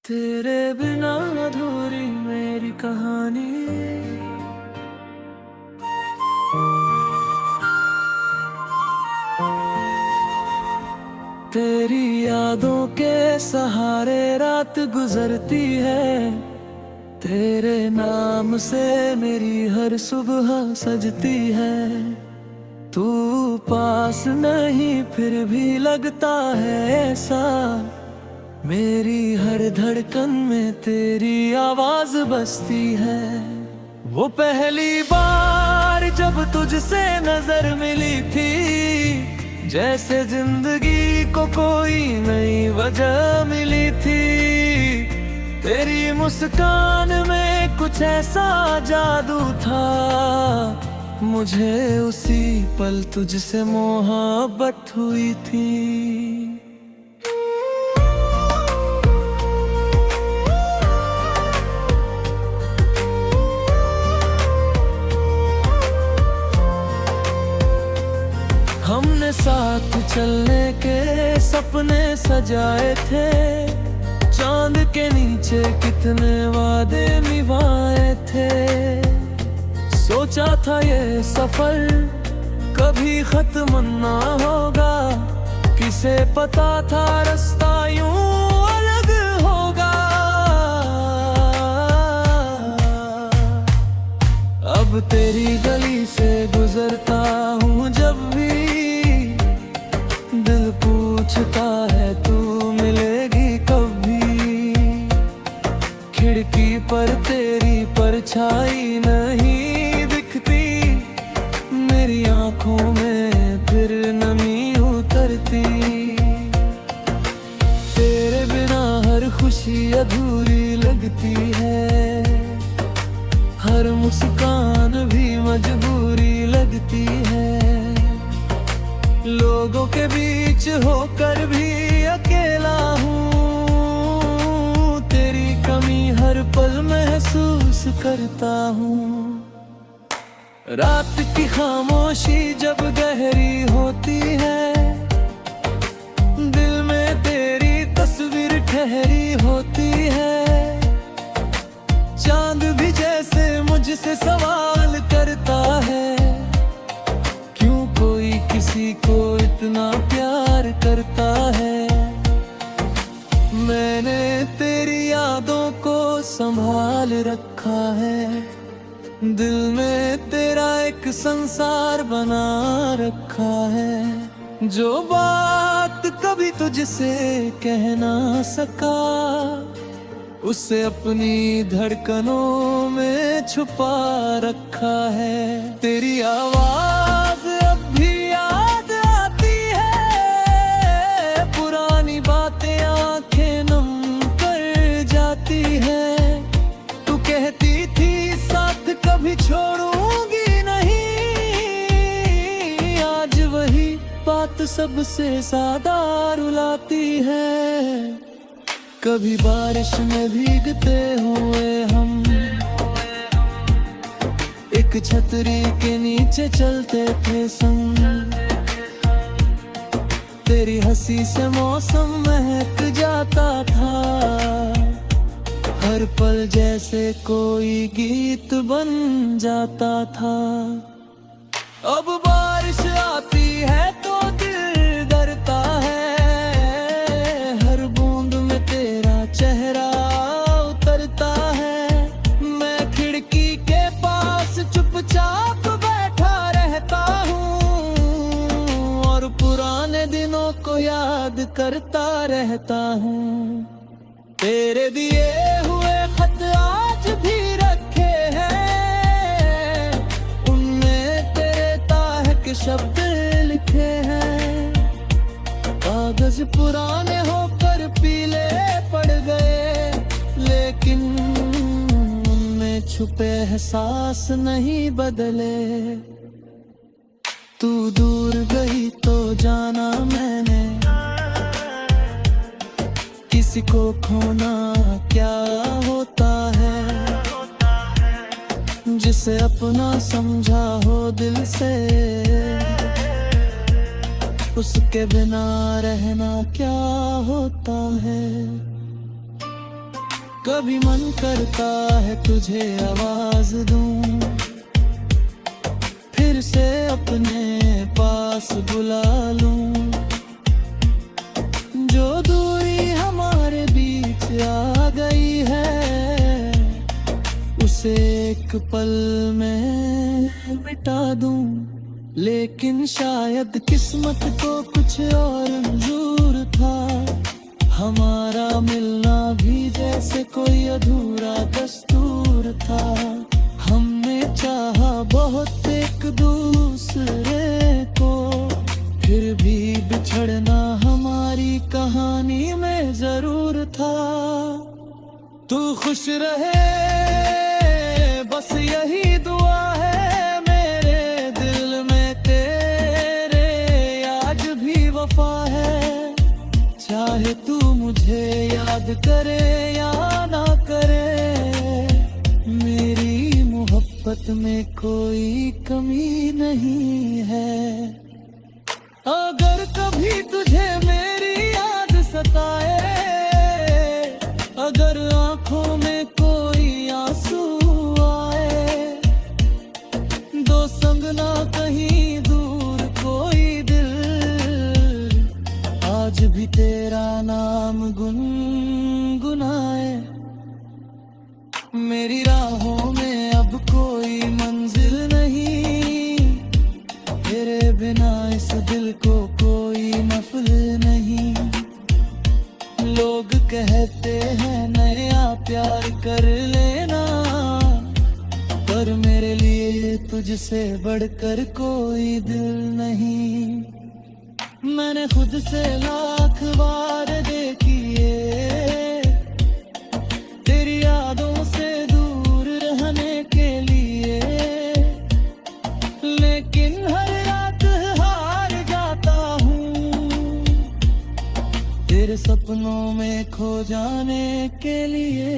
तेरे बिना अधूरी मेरी कहानी। तेरी यादों के सहारे रात गुजरती है। तेरे नाम से मेरी हर सुबह सजती है। तू पास नहीं फिर भी लगता है ऐसा। मेरी हर धड़कन में तेरी आवाज बसती है। वो पहली बार जब तुझसे नजर मिली थी, जैसे जिंदगी को कोई नई वजह मिली थी। तेरी मुस्कान में कुछ ऐसा जादू था, मुझे उसी पल तुझसे मोहब्बत हुई थी। हमने साथ चलने के सपने सजाए थे। चांद के नीचे कितने वादे निभाए थे। सोचा था ये सफर कभी खत्म ना होगा। किसे पता था रास्ता यूं अलग होगा। अब तेरी गली से गुजरता हूँ जब भी, दिल पूछता है तू मिलेगी कभी। खिड़की पर तेरी परछाई नहीं दिखती, मेरी आंखों में फिर नमी उतरती। तेरे बिना हर खुशी अधूरी लगती है। हर मुस्कान भी मजबूरी लगती है। लोगों के बीच होकर भी अकेला हूँ। तेरी कमी हर पल महसूस करता हूँ। रात की खामोशी जब गहरी होती है, दिल में तेरी तस्वीर ठहरी होती है। चांद भी जैसे मुझसे सवाल करता है, क्यों कोई किसी को इतना प्यार करता है। मैंने तेरी यादों को संभाल रखा है। दिल में तेरा एक संसार बना रखा है। जो बात कभी तुझसे कह ना सका, उसे अपनी धड़कनों में छुपा रखा है। तेरी आवाज अब भी याद आती है। पुरानी बातें आंखें नम कर जाती है। तू कहती थी साथ कभी छोड़ूंगी नहीं, आज वही बात सबसे ज्यादा रुलाती है। कभी बारिश में भीगते हुए हम एक छतरी के नीचे चलते थे संग। तेरी हंसी से मौसम महक जाता था। हर पल जैसे कोई गीत बन जाता था। अब बारिश आती है तो दिल डरता है। हर बूंद में तेरा चेहरा उतरता है। मैं खिड़की के पास चुपचाप बैठा रहता हूँ और पुराने दिनों को याद करता रहता हूँ। तेरे दिए हुए खत आज भी रखे हैं, उनमें तेरे ताह के शब्द लिखे हैं। कागज पुराने होकर पीले पड़ गए, लेकिन उनमें छुपे एहसास नहीं बदले। तू दूर गई तो जाना मैंने, किसी को खोना क्या होता है। जिसे अपना समझा हो दिल से, उसके बिना रहना क्या होता है। कभी मन करता है तुझे आवाज दूं, फिर से अपने पास बुला लूं। जो दूरी हमारे बीच आ गई है, उसे एक पल में मिटा दूं। लेकिन शायद किस्मत को कुछ और मंजूर था, हमारा मिलना भी जैसे कोई अधूरा दस्तूर था। हमने चाहा बहुत एक दूसरे को, फिर भी बिछड़ना हमारी कहानी में जरूर था। तू खुश रहे बस यही दुआ है मेरे दिल में, तेरे आज भी वफा है। चाहे तू मुझे याद करे या ना करे, मेरी मोहब्बत में कोई कमी नहीं है। अगर कभी तुझे मेरी याद सताए, अगर आंखों में कोई आंसू आए, दो संग ना कहीं दूर कोई दिल, आज भी तेरा नाम गुनगुनाए। मेरी राहों में अब कोई मंजिल नहीं, तेरे बिना इस दिल को कोई नफल नहीं। लोग कहते हैं नया प्यार कर लेना, पर मेरे लिए तुझसे बढ़कर कोई दिल नहीं। मैंने खुद से लाख बार देखिए तेरी यादों से दूर रहने के लिए, लेकिन हर रात हार जाता हूँ तेरे सपनों में खो जाने के लिए।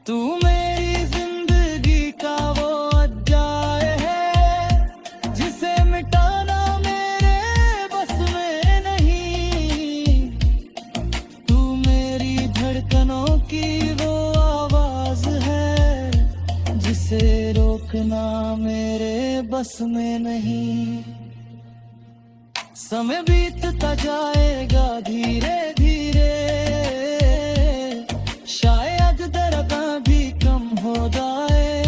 तू मेरी जिंदगी का वो अध्याय है जिसे मिटाना मेरे बस में नहीं। तू मेरी धड़कनों की वो आवाज है जिसे रोकना मेरे बस में नहीं। समय बीतता जाएगा धीरे धीरे, शायद दर्द भी कम हो जाए,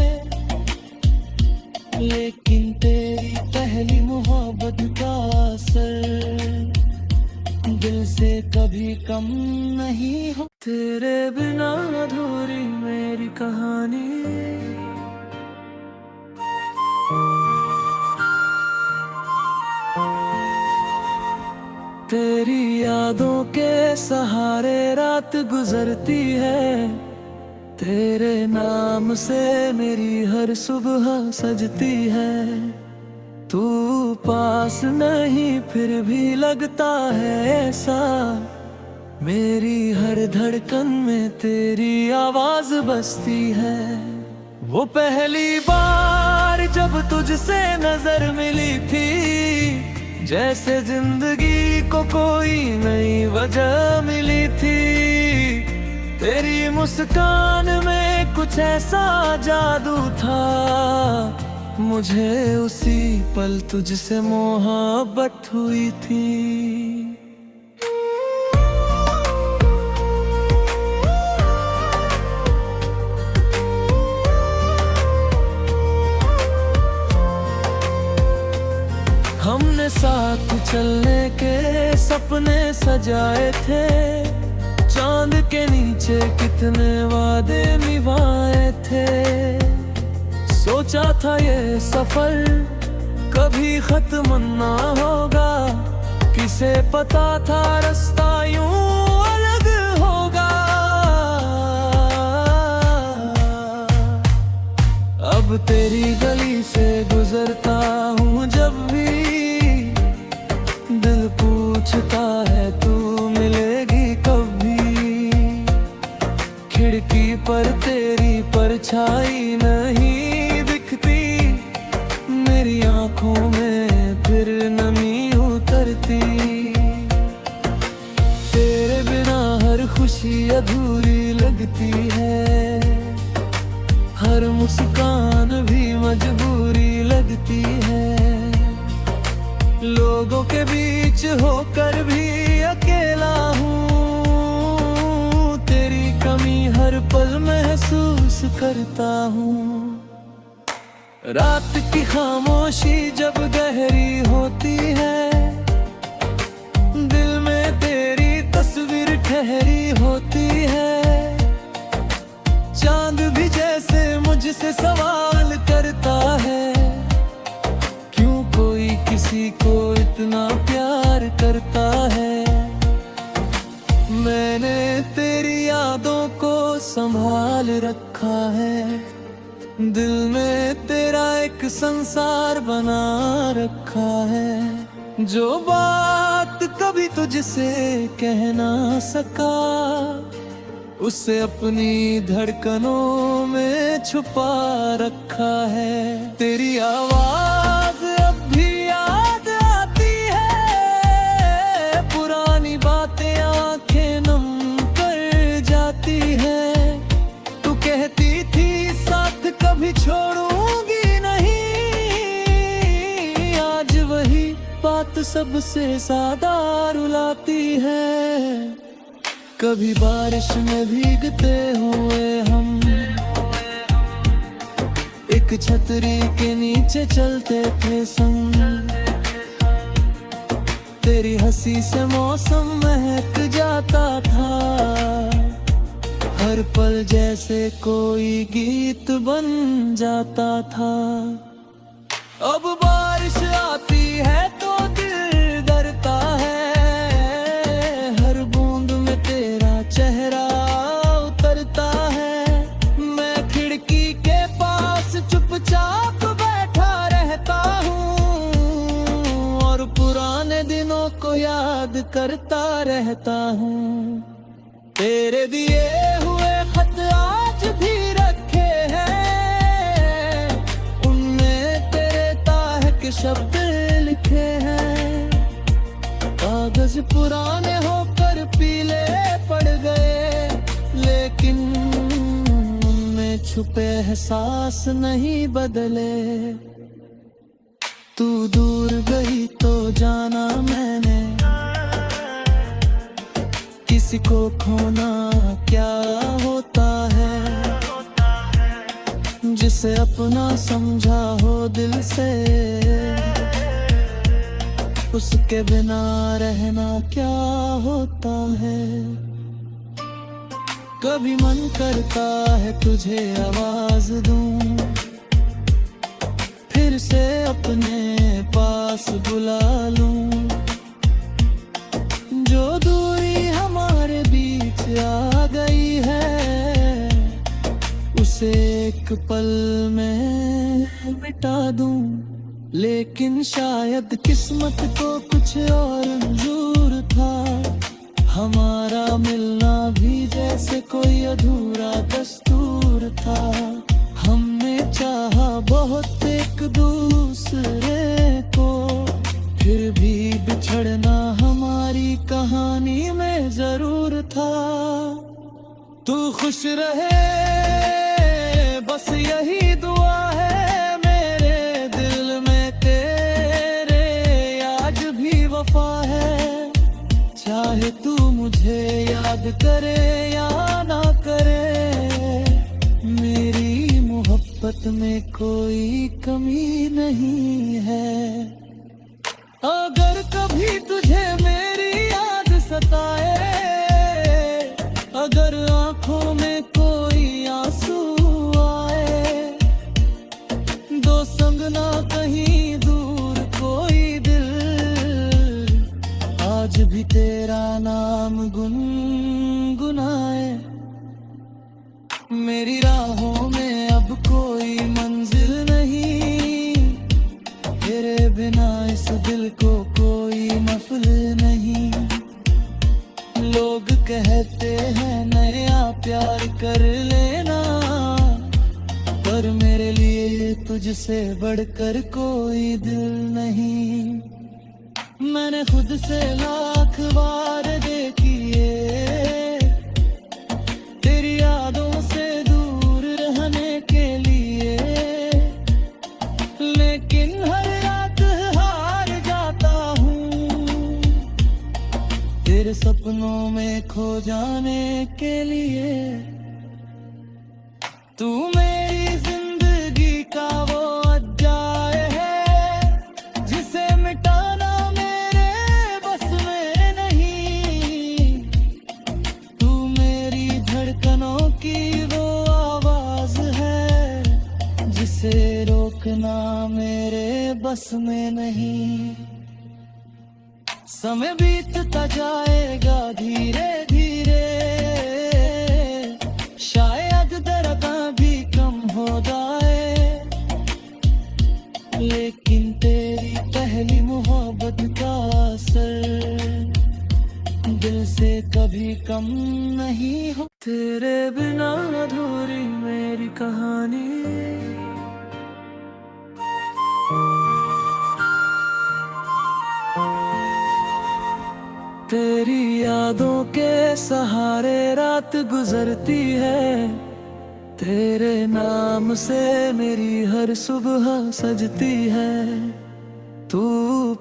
लेकिन तेरी पहली मोहब्बत का असर दिल से कभी कम नहीं हो। तेरे बिना अधूरी मेरी कहानी, तेरी यादों के सहारे रात गुजरती है, तेरे नाम से मेरी हर सुबह सजती है। तू पास नहीं फिर भी लगता है ऐसा, मेरी हर धड़कन में तेरी आवाज बसती है। वो पहली बार जब तुझसे नजर मिली थी, जैसे जिंदगी को कोई नई वजह मिली थी। तेरी मुस्कान में कुछ ऐसा जादू था, मुझे उसी पल तुझसे मोहब्बत हुई थी। हमने साथ चलने के सपने सजाए थे, चांद के नीचे कितने वादे निभाए थे। सोचा था ये सफर कभी खत्म ना होगा, किसे पता था रास्ता यूं अलग होगा। अब तेरी गली से गुजरता हूँ जब भी, दिल पूछता है तू मिलेगी कभी। खिड़की पर तेरी परछाई नहीं दिखती, मेरी आंखों में फिर नमी उतरती। तेरे बिना हर खुशी अधूरी लगती है, हर मुस्कान भी मजबूरी लगती है। लोगों के बीच होकर भी अकेला हूँ, तेरी कमी हर पल महसूस करता हूँ। रात की खामोशी जब गहरी होती है, दिल में तेरी तस्वीर ठहरी होती है। चांद भी जैसे मुझसे सवाल करता है, क्यों कोई किसी को इतना प्यार करता है। मैंने तेरी यादों को संभाल रखा है, दिल में तेरा एक संसार बना रखा है। जो बात कभी तुझसे कह ना सका, उसे अपनी धड़कनों में छुपा रखा है। तेरी आवाज अब भी याद आती है, पुरानी बातें आंखें नम कर जाती है। तू कहती थी साथ कभी छोड़ूंगी नहीं, आज वही बात सबसे ज्यादा रुलाती है। कभी बारिश में भीगते हुए हम एक छतरी के नीचे चलते थे संग, तेरी हंसी से मौसम महक जाता था, हर पल जैसे कोई गीत बन जाता था। अब बारिश आती है तो दिल डरता है, हर बूंद में तेरा चेहरा उतरता है। मैं खिड़की के पास चुपचाप बैठा रहता हूँ, और पुराने दिनों को याद करता रहता हूँ। तेरे दिए हुए खत आज भी रखे हैं, उनमें तेरे ताह के शब्द लिखे हैं। कागज पुराने होकर पीले पड़ गए, लेकिन उनमें छुपे एहसास नहीं बदले। तू दूर गई तो जाना मैंने, किसी को खोना क्या होता है। जिसे अपना समझा हो दिल से, उसके बिना रहना क्या होता है। कभी मन करता है तुझे आवाज दूं, फिर से अपने पास बुला लूं। जो दूरी हमारे बीच आ गई है, उसे एक पल में मिटा दूं। लेकिन शायद किस्मत को कुछ और मंजूर था, हमारा मिलना भी जैसे कोई अधूरा दस्तूर था। हमने चाहा बहुत एक दूसरे को, फिर भी बिछड़ना हमारी कहानी में जरूर था। तू खुश रहे बस यही दुआ है मेरे दिल में, तेरे आज भी वफा है। चाहे तू मुझे याद करे या ना करे, मेरी मोहब्बत में कोई कमी नहीं है। अगर कभी तुझे मेरी याद सताए, अगर आंखों में कोई आंसू आए, दो संग ना कहीं दूर कोई दिल, आज भी तेरा नाम गुनगुनाए। मेरी राहों में अब कोई मंजिल नहीं, तेरे बिना इस दिल को कोई महफिल नहीं। लोग कहते हैं नया प्यार कर लेना, पर मेरे लिए तुझसे बढ़कर कोई दिल नहीं। मैंने खुद से लाख बार देखिए, जाने के लिए। तू मेरी जिंदगी का वो अध्याय है जिसे मिटाना मेरे बस में नहीं। तू मेरी धड़कनों की वो आवाज है जिसे रोकना मेरे बस में नहीं। समय बीतता जाएगा धीरे धीरे, शायद दर्द भी कम हो जाए, लेकिन तेरी पहली मोहब्बत का असर दिल से कभी कम नहीं हो। तेरे बिना अधूरी मेरी कहानी, तेरी यादों के सहारे रात गुजरती है। तेरे नाम से मेरी हर सुबह सजती है। तू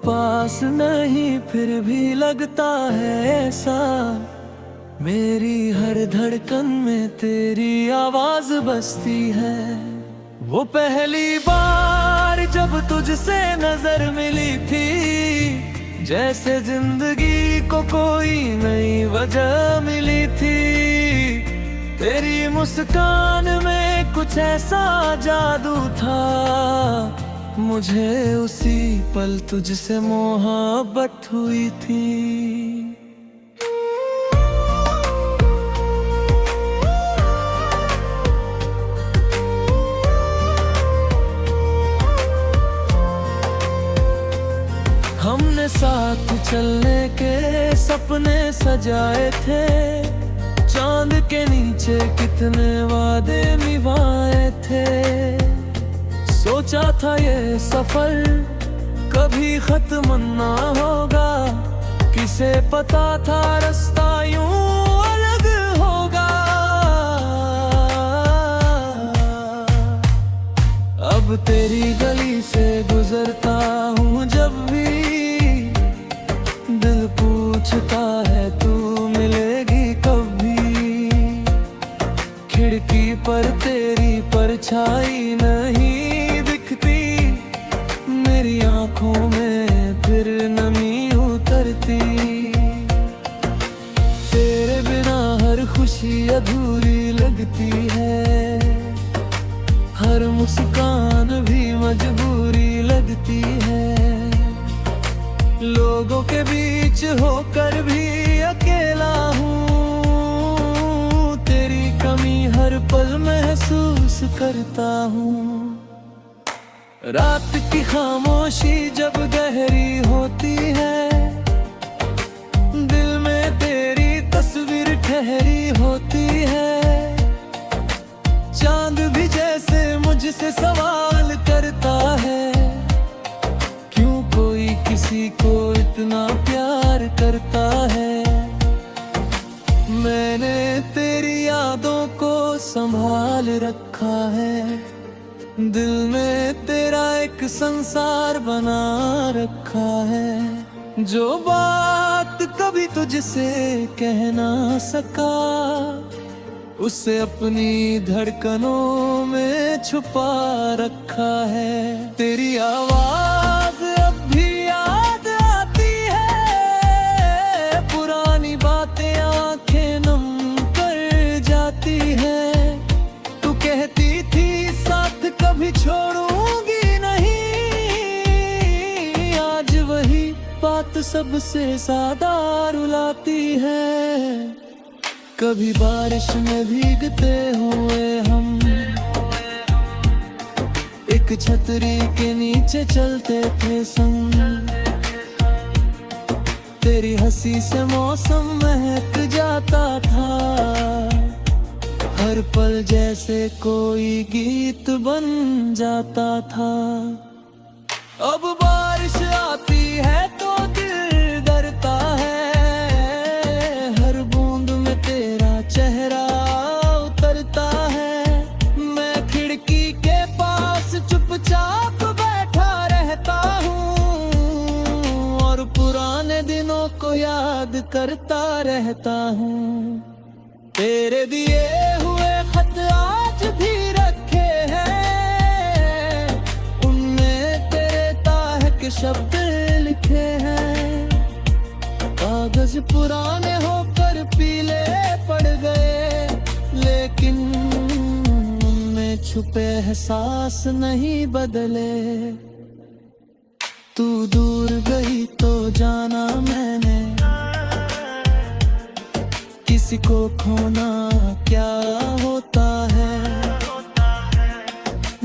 पास नहीं फिर भी लगता है ऐसा, मेरी हर धड़कन में तेरी आवाज बजती है। वो पहली बार जब तुझसे नजर मिली थी, जैसे जिंदगी को कोई नई वजह मिली थी। तेरी मुस्कान में कुछ ऐसा जादू था, मुझे उसी पल तुझसे मोहब्बत हुई थी। हमने साथ चलने के सपने सजाए थे, चांद के नीचे कितने वादे निभाए थे। सोचा था ये सफर कभी खत्म ना होगा, किसे पता था रास्ता यूं अलग होगा। अब तेरी गली से गुजरता हूँ जब भी, दिल पूछता है तू मिलेगी कभी। खिड़की पर तेरी परछाई नहीं दिखती, मेरी आंखों में फिर नमी उतरती। तेरे बिना हर खुशी अधूरी लगती है, हर मुस्कान भी मजबूरी लगती है। लोगों के बीच होकर भी अकेला हूँ, तेरी कमी हर पल महसूस करता हूँ। रात की खामोशी जब गहरी होती है, दिल में तेरी तस्वीर ठहरी होती है। चांद भी जैसे मुझसे सवाल करता है, किसी को इतना प्यार करता है। मैंने तेरी यादों को संभाल रखा है, दिल में तेरा एक संसार बना रखा है। जो बात कभी तुझसे कह ना सका, उसे अपनी धड़कनों में छुपा रखा है। तेरी आवाज अब भी याद आती है, पुरानी बातें आंखें नम कर जाती है। तू कहती थी साथ कभी छोड़ूंगी नहीं, आज वही बात सबसे ज्यादा रुलाती है। कभी बारिश में भीगते हुए हम एक छतरी के नीचे चलते थे संग, तेरी हंसी से मौसम महक जाता था। हर पल जैसे कोई गीत बन जाता था। अब बारिश आती है तो दिल डरता है, हर बूंद में तेरा चेहरा उतरता है। मैं खिड़की के पास चुपचाप बैठा रहता हूँ और पुराने दिनों को याद करता रहता हूँ। तेरे दिए हुए खत आज भी रखे हैं, उनमें तेरे ताह के शब्द लिखे हैं। कागज पुराने होकर पीले पड़ गए, लेकिन उनमें छुपे एहसास नहीं बदले। तू दूर गई तो जाना मैंने, किसी को खोना क्या होता है।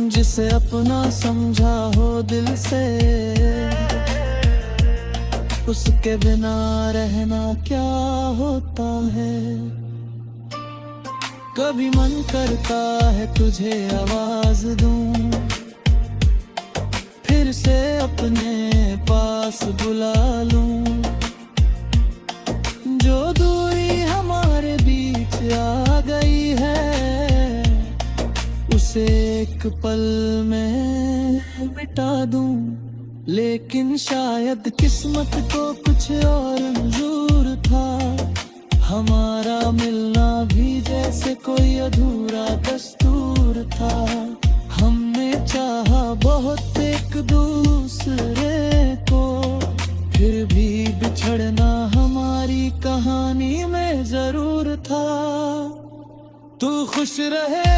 जिसे अपना समझा हो दिल से, उसके बिना रहना क्या होता है। कभी मन करता है तुझे आवाज दूं, फिर से अपने पास बुला लूं। जो दूरी हमारे बीच आ गई है, उसे एक पल में मिटा दूं। लेकिन शायद किस्मत को कुछ और मंजूर था, हमारा मिलना भी जैसे कोई अधूरा दस्तूर था। हमने चाहा बहुत एक दूसरे को, फिर भी बिछड़ना हमारी कहानी में जरूर था। तू खुश रहे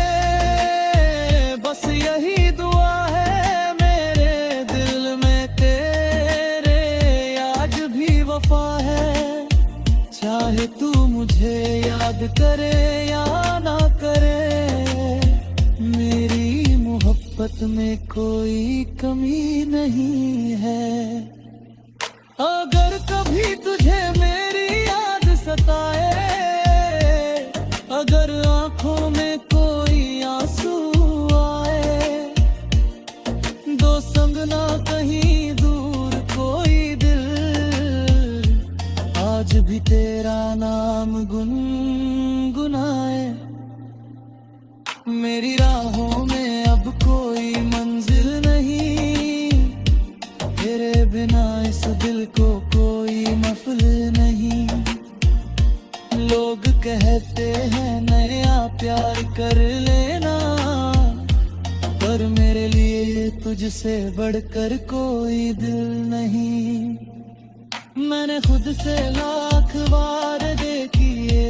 बस यही दुआ है मेरे दिल में, तेरे आज भी वफा है। चाहे तू मुझे याद करे या ना करे, मेरी मोहब्बत में कोई कमी नहीं है। अगर कभी तुझे मेरी याद सताए, अगर आंखों में कोई आंसू आए, दो संग ना कहीं दूर कोई दिल, आज भी तेरा नाम गुनगुनाए। मेरी राहों में अब कोई मंजिल नहीं, तेरे बिना इस दिल को कोई महफिल नहीं। लोग कहते हैं नया प्यार कर लेना, पर मेरे लिए तुझसे बढ़कर कोई दिल नहीं। मैंने खुद से लाख बार देखिए,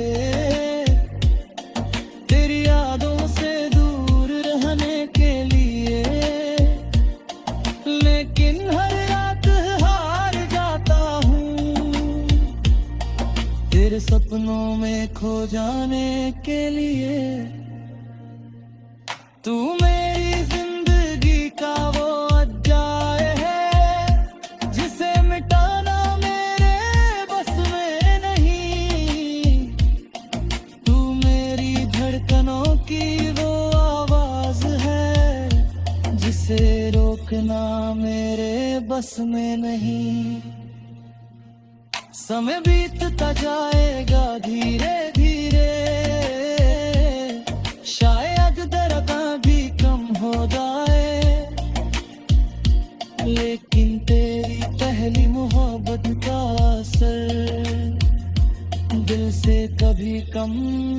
तेरी यादों से दूर रहने के लिए, लेकिन हर रात हार जाता हूँ तेरे सपनों में खो जाने के लिए। तू मेरी जिंदगी का वो अध्याय है, जिसे मिटाना मेरे बस में नहीं। तू मेरी धड़कनों की वो आवाज है, जिसे रोकना मेरे बस में नहीं। समय बीतता जाएगा धीरे धीरे, शायद दर्द भी कम हो जाए, लेकिन तेरी पहली मोहब्बत का असर दिल से कभी कम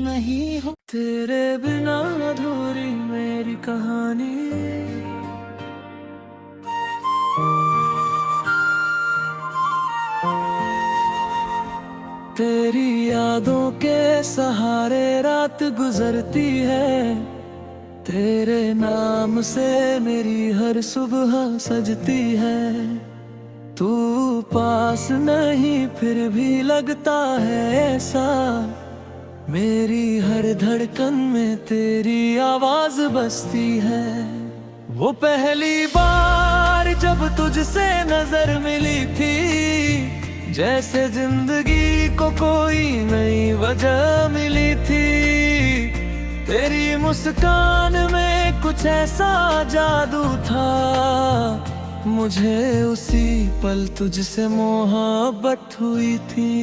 नहीं हो। तेरे बिना अधूरी मेरी कहानी, तेरी यादों के सहारे रात गुजरती है। तेरे नाम से मेरी हर सुबह सजती है। तू पास नहीं फिर भी लगता है ऐसा, मेरी हर धड़कन में तेरी आवाज बसती है। वो पहली बार जब तुझसे नजर मिली थी, जैसे जिंदगी को कोई नई वजह मिली थी। तेरी मुस्कान में कुछ ऐसा जादू था, मुझे उसी पल तुझसे मोहब्बत हुई थी।